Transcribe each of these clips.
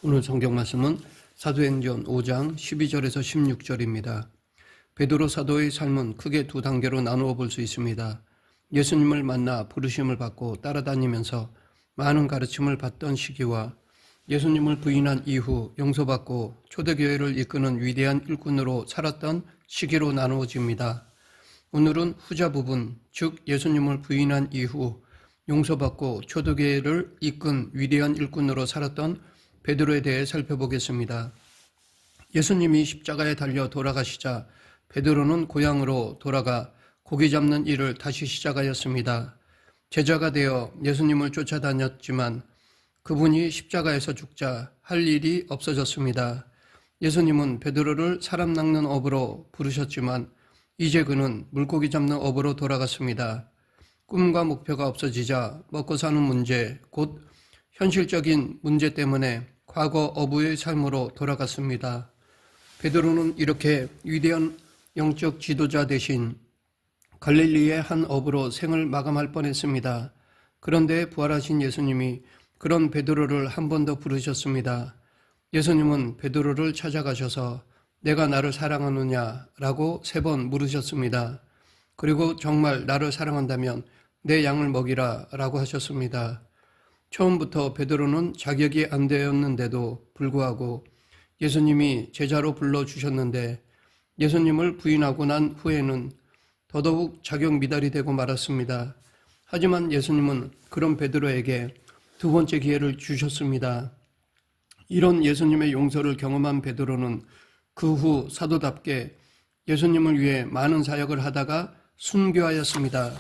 오늘 성경 말씀은 사도행전 5장 12절에서 16절입니다. 베드로 사도의 삶은 크게 두 단계로 나누어 볼 수 있습니다. 예수님을 만나 부르심을 받고 따라다니면서 많은 가르침을 받던 시기와 예수님을 부인한 이후 용서받고 초대교회를 이끄는 위대한 일꾼으로 살았던 시기로 나누어집니다. 오늘은 후자 부분, 즉 예수님을 부인한 이후 용서받고 초대교회를 이끈 위대한 일꾼으로 살았던 베드로에 대해 살펴보겠습니다. 예수님이 십자가에 달려 돌아가시자 베드로는 고향으로 돌아가 고기 잡는 일을 다시 시작하였습니다. 제자가 되어 예수님을 쫓아다녔지만 그분이 십자가에서 죽자 할 일이 없어졌습니다. 예수님은 베드로를 사람 낚는 업으로 부르셨지만 이제 그는 물고기 잡는 업으로 돌아갔습니다. 꿈과 목표가 없어지자 먹고 사는 문제, 곧 현실적인 문제 때문에 과거 어부의 삶으로 돌아갔습니다. 베드로는 이렇게 위대한 영적 지도자 대신 갈릴리의 한 어부로 생을 마감할 뻔했습니다. 그런데 부활하신 예수님이 그런 베드로를 한 번 더 부르셨습니다. 예수님은 베드로를 찾아가셔서 내가 나를 사랑하느냐 라고 3번 물으셨습니다. 그리고 정말 나를 사랑한다면 내 양을 먹이라 라고 하셨습니다. 처음부터 베드로는 자격이 안 되었는데도 불구하고 예수님이 제자로 불러주셨는데 예수님을 부인하고 난 후에는 더더욱 자격 미달이 되고 말았습니다. 하지만 예수님은 그런 베드로에게 2번째 기회를 주셨습니다. 이런 예수님의 용서를 경험한 베드로는 그 후 사도답게 예수님을 위해 많은 사역을 하다가 순교하였습니다.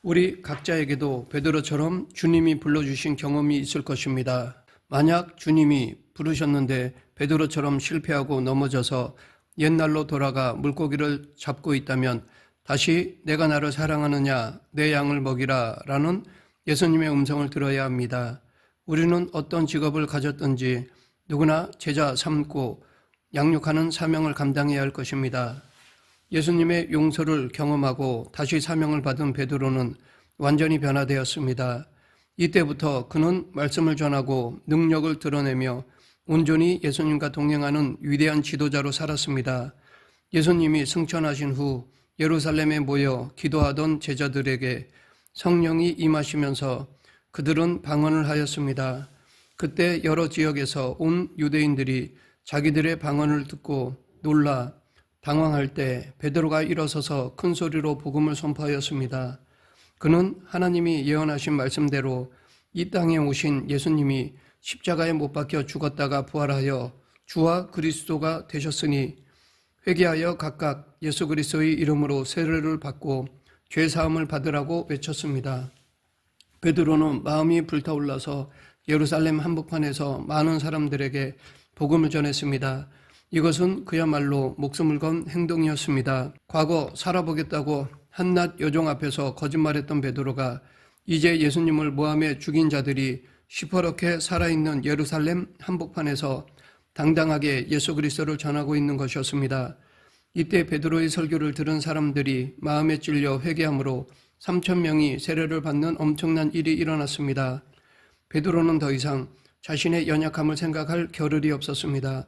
우리 각자에게도 베드로처럼 주님이 불러주신 경험이 있을 것입니다. 만약 주님이 부르셨는데 베드로처럼 실패하고 넘어져서 옛날로 돌아가 물고기를 잡고 있다면 다시 내가 나를 사랑하느냐 내 양을 먹이라 라는 예수님의 음성을 들어야 합니다. 우리는 어떤 직업을 가졌든지 누구나 제자 삼고 양육하는 사명을 감당해야 할 것입니다. 예수님의 용서를 경험하고 다시 사명을 받은 베드로는 완전히 변화되었습니다. 이때부터 그는 말씀을 전하고 능력을 드러내며 온전히 예수님과 동행하는 위대한 지도자로 살았습니다. 예수님이 승천하신 후 예루살렘에 모여 기도하던 제자들에게 성령이 임하시면서 그들은 방언을 하였습니다. 그때 여러 지역에서 온 유대인들이 자기들의 방언을 듣고 놀라 당황할 때 베드로가 일어서서 큰 소리로 복음을 선포하였습니다. 그는 하나님이 예언하신 말씀대로 이 땅에 오신 예수님이 십자가에 못 박혀 죽었다가 부활하여 주와 그리스도가 되셨으니 회개하여 각각 예수 그리스도의 이름으로 세례를 받고 죄 사함을 받으라고 외쳤습니다. 베드로는 마음이 불타올라서 예루살렘 한복판에서 많은 사람들에게 복음을 전했습니다. 이것은 그야말로 목숨을 건 행동이었습니다. 과거 살아보겠다고 한낱 여종 앞에서 거짓말했던 베드로가 이제 예수님을 모함해 죽인 자들이 시퍼렇게 살아있는 예루살렘 한복판에서 당당하게 예수 그리스도를 전하고 있는 것이었습니다. 이때 베드로의 설교를 들은 사람들이 마음에 찔려 회개함으로 3,000명이 세례를 받는 엄청난 일이 일어났습니다. 베드로는 더 이상 자신의 연약함을 생각할 겨를이 없었습니다.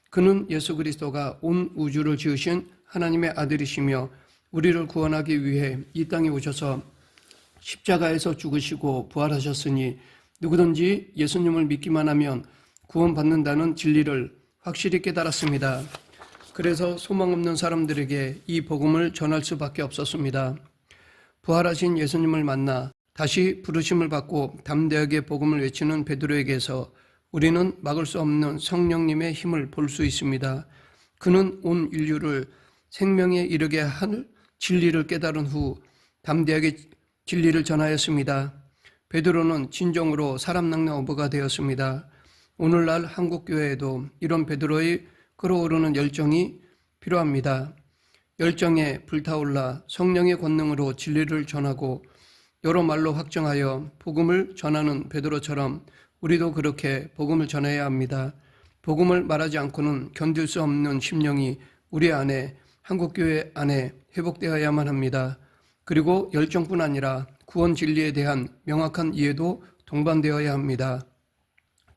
그는 예수 그리스도가 온 우주를 지으신 하나님의 아들이시며 우리를 구원하기 위해 이 땅에 오셔서 십자가에서 죽으시고 부활하셨으니 누구든지 예수님을 믿기만 하면 구원받는다는 진리를 확실히 깨달았습니다. 그래서 소망 없는 사람들에게 이 복음을 전할 수밖에 없었습니다. 부활하신 예수님을 만나 다시 부르심을 받고 담대하게 복음을 외치는 베드로에게서 우리는 막을 수 없는 성령님의 힘을 볼 수 있습니다. 그는 온 인류를 생명에 이르게 할 진리를 깨달은 후 담대하게 진리를 전하였습니다. 베드로는 진정으로 사람 낚는 어부가 되었습니다. 오늘날 한국교회에도 이런 베드로의 끓어오르는 열정이 필요합니다. 열정에 불타올라 성령의 권능으로 진리를 전하고 여러 말로 확정하여 복음을 전하는 베드로처럼 우리도 그렇게 복음을 전해야 합니다. 복음을 말하지 않고는 견딜 수 없는 심령이 우리 안에 한국교회 안에 회복되어야만 합니다. 그리고 열정뿐 아니라 구원 진리에 대한 명확한 이해도 동반되어야 합니다.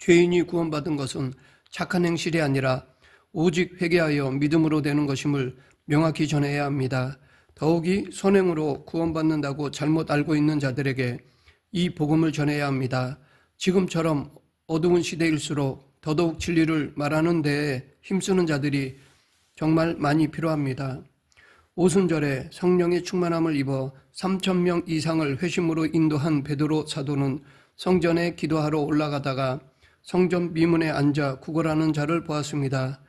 죄인이 구원받은 것은 착한 행실이 아니라 오직 회개하여 믿음으로 되는 것임을 명확히 전해야 합니다. 더욱이 선행으로 구원받는다고 잘못 알고 있는 자들에게 이 복음을 전해야 합니다. 지금처럼 어두운 시대일수록 더더욱 진리를 말하는 데에 힘쓰는 자들이 정말 많이 필요합니다. 오순절에 성령의 충만함을 입어 3,000명 이상을 회심으로 인도한 베드로 사도는 성전에 기도하러 올라가다가 성전 미문에 앉아 구걸하는 자를 보았습니다.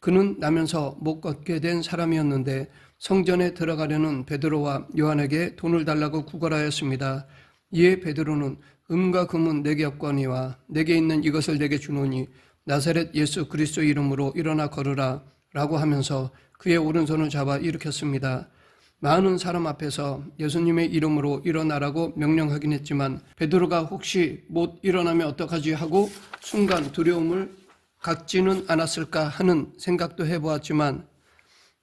그는 나면서 못 걷게 된 사람이었는데 성전에 들어가려는 베드로와 요한에게 돈을 달라고 구걸하였습니다. 이에 베드로는 금과 금은 내게 없거니와 내게 있는 이것을 내게 주노니 나사렛 예수 그리스도 이름으로 일어나 걸으라 라고 하면서 그의 오른손을 잡아 일으켰습니다. 많은 사람 앞에서 예수님의 이름으로 일어나라고 명령하긴 했지만 베드로가 혹시 못 일어나면 어떡하지 하고 순간 두려움을 갖지는 않았을까 하는 생각도 해보았지만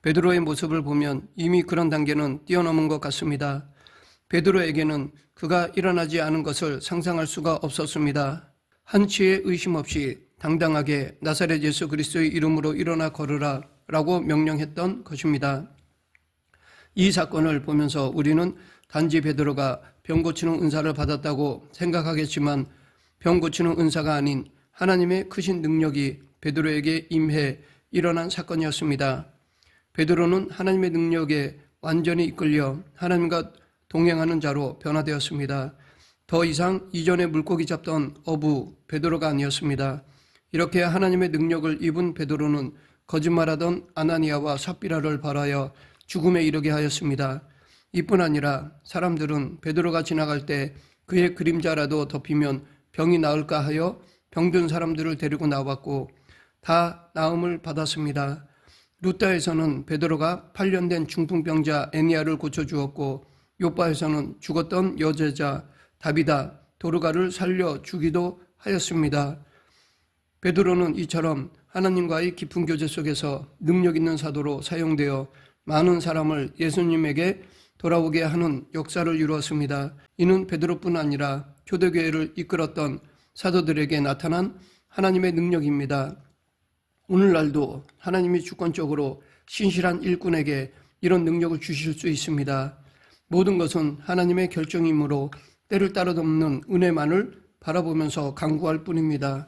베드로의 모습을 보면 이미 그런 단계는 뛰어넘은 것 같습니다. 베드로에게는 그가 일어나지 않은 것을 상상할 수가 없었습니다. 한치의 의심 없이 당당하게 나사렛 예수 그리스도의 이름으로 일어나 걸으라 라고 명령했던 것입니다. 이 사건을 보면서 우리는 단지 베드로가 병 고치는 은사를 받았다고 생각하겠지만 병 고치는 은사가 아닌 하나님의 크신 능력이 베드로에게 임해 일어난 사건이었습니다. 베드로는 하나님의 능력에 완전히 이끌려 하나님과 동행하는 자로 변화되었습니다. 더 이상 이전에 물고기 잡던 어부 베드로가 아니었습니다. 이렇게 하나님의 능력을 입은 베드로는 거짓말하던 아나니아와 삽비라를 벌하여 죽음에 이르게 하였습니다. 이뿐 아니라 사람들은 베드로가 지나갈 때 그의 그림자라도 덮이면 병이 나을까 하여 병든 사람들을 데리고 나왔고 다 나음을 받았습니다. 루다에서는 베드로가 8년 된 중풍병자 애니아를 고쳐주었고 요바에서는 죽었던 여제자 다비다 도르가를 살려주기도 하였습니다. 베드로는 이처럼 하나님과의 깊은 교제 속에서 능력 있는 사도로 사용되어 많은 사람을 예수님에게 돌아오게 하는 역사를 이루었습니다. 이는 베드로뿐 아니라 초대교회를 이끌었던 사도들에게 나타난 하나님의 능력입니다. 오늘날도 하나님이 주권적으로 신실한 일꾼에게 이런 능력을 주실 수 있습니다. 모든 것은 하나님의 결정이므로 때를 따라 덮는 은혜만을 바라보면서 간구할 뿐입니다.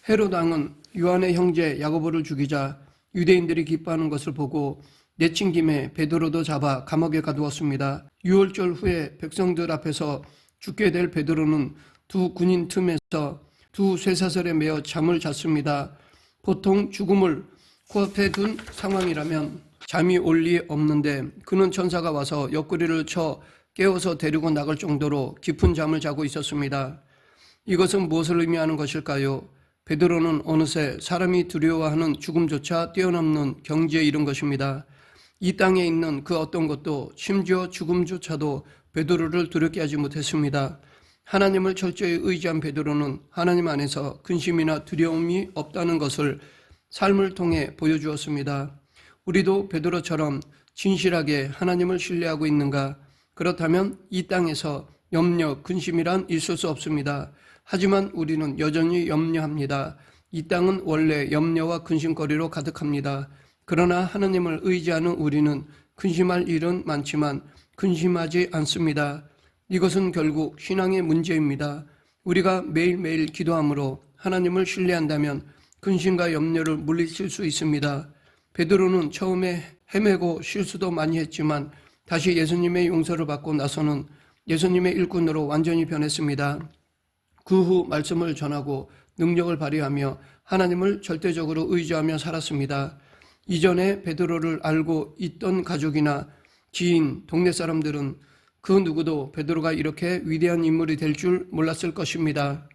헤롯 왕은 요한의 형제 야고보를 죽이자 유대인들이 기뻐하는 것을 보고 내친 김에 베드로도 잡아 감옥에 가두었습니다. 유월절 후에 백성들 앞에서 죽게 될 베드로는 두 군인 틈에서 두 쇠사슬에 매어 잠을 잤습니다. 보통 죽음을 코앞에 둔 상황이라면 잠이 올 리 없는데 그는 천사가 와서 옆구리를 쳐 깨워서 데리고 나갈 정도로 깊은 잠을 자고 있었습니다. 이것은 무엇을 의미하는 것일까요? 베드로는 어느새 사람이 두려워하는 죽음조차 뛰어넘는 경지에 이른 것입니다. 이 땅에 있는 그 어떤 것도 심지어 죽음조차도 베드로를 두렵게 하지 못했습니다. 하나님을 철저히 의지한 베드로는 하나님 안에서 근심이나 두려움이 없다는 것을 삶을 통해 보여주었습니다. 우리도 베드로처럼 진실하게 하나님을 신뢰하고 있는가? 그렇다면 이 땅에서 염려, 근심이란 있을 수 없습니다. 하지만 우리는 여전히 염려합니다. 이 땅은 원래 염려와 근심거리로 가득합니다. 그러나 하나님을 의지하는 우리는 근심할 일은 많지만 근심하지 않습니다. 이것은 결국 신앙의 문제입니다. 우리가 매일매일 기도함으로 하나님을 신뢰한다면 근심과 염려를 물리칠 수 있습니다. 베드로는 처음에 헤매고 실수도 많이 했지만 다시 예수님의 용서를 받고 나서는 예수님의 일꾼으로 완전히 변했습니다. 그 후 말씀을 전하고 능력을 발휘하며 하나님을 절대적으로 의지하며 살았습니다. 이전에 베드로를 알고 있던 가족이나 지인, 동네 사람들은 그 누구도 베드로가 이렇게 위대한 인물이 될 줄 몰랐을 것입니다.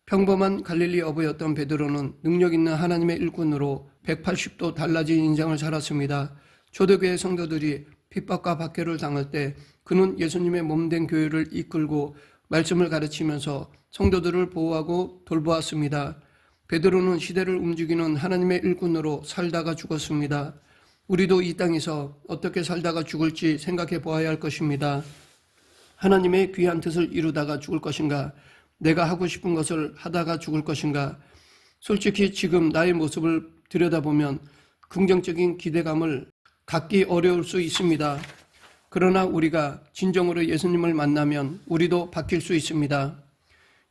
평범한 갈릴리 어부였던 베드로는 능력 있는 하나님의 일꾼으로 180도 달라진 인생을 살았습니다. 초대교회 성도들이 핍박과 박해를 당할 때 그는 예수님의 몸된 교회를 이끌고 말씀을 가르치면서 성도들을 보호하고 돌보았습니다. 베드로는 시대를 움직이는 하나님의 일꾼으로 살다가 죽었습니다. 우리도 이 땅에서 어떻게 살다가 죽을지 생각해 보아야 할 것입니다. 하나님의 귀한 뜻을 이루다가 죽을 것인가? 내가 하고 싶은 것을 하다가 죽을 것인가? 솔직히 지금 나의 모습을 들여다보면 긍정적인 기대감을 갖기 어려울 수 있습니다. 그러나 우리가 진정으로 예수님을 만나면 우리도 바뀔 수 있습니다.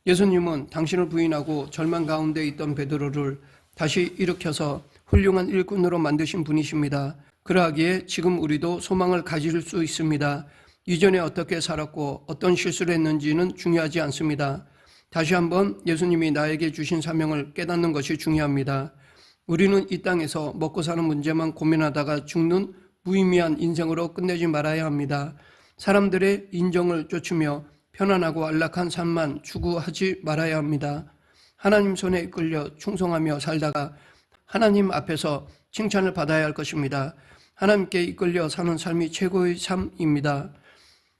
예수님은 당신을 부인하고 절망 가운데 있던 베드로를 다시 일으켜서 훌륭한 일꾼으로 만드신 분이십니다. 그러하기에 지금 우리도 소망을 가질 수 있습니다. 이전에 어떻게 살았고 어떤 실수를 했는지는 중요하지 않습니다. 다시 한번 예수님이 나에게 주신 사명을 깨닫는 것이 중요합니다. 우리는 이 땅에서 먹고 사는 문제만 고민하다가 죽는 무의미한 인생으로 끝내지 말아야 합니다. 사람들의 인정을 쫓으며 편안하고 안락한 삶만 추구하지 말아야 합니다. 하나님 손에 이끌려 충성하며 살다가 하나님 앞에서 칭찬을 받아야 할 것입니다. 하나님께 이끌려 사는 삶이 최고의 삶입니다.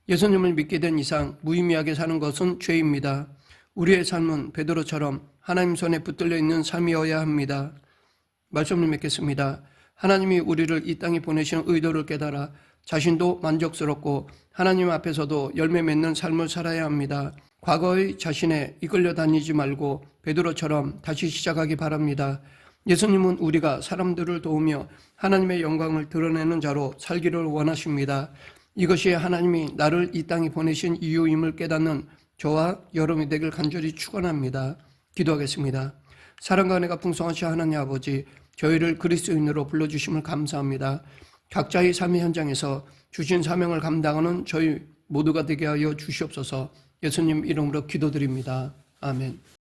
예수님을 믿게 된 이상 무의미하게 사는 것은 죄입니다. 우리의 삶은 베드로처럼 하나님 손에 붙들려 있는 삶이어야 합니다. 말씀을 맺겠습니다. 하나님이 우리를 이 땅에 보내신 의도를 깨달아 자신도 만족스럽고 하나님 앞에서도 열매 맺는 삶을 살아야 합니다. 과거의 자신에 이끌려 다니지 말고 베드로처럼 다시 시작하기 바랍니다. 예수님은 우리가 사람들을 도우며 하나님의 영광을 드러내는 자로 살기를 원하십니다. 이것이 하나님이 나를 이 땅에 보내신 이유임을 깨닫는 저와 여러분이 되길 간절히 축원합니다. 기도하겠습니다. 사랑과 은혜가 풍성하신 하나님 아버지, 저희를 그리스도인으로 불러주심을 감사합니다. 각자의 삶의 현장에서 주신 사명을 감당하는 저희 모두가 되게 하여 주시옵소서. 예수님 이름으로 기도드립니다. 아멘.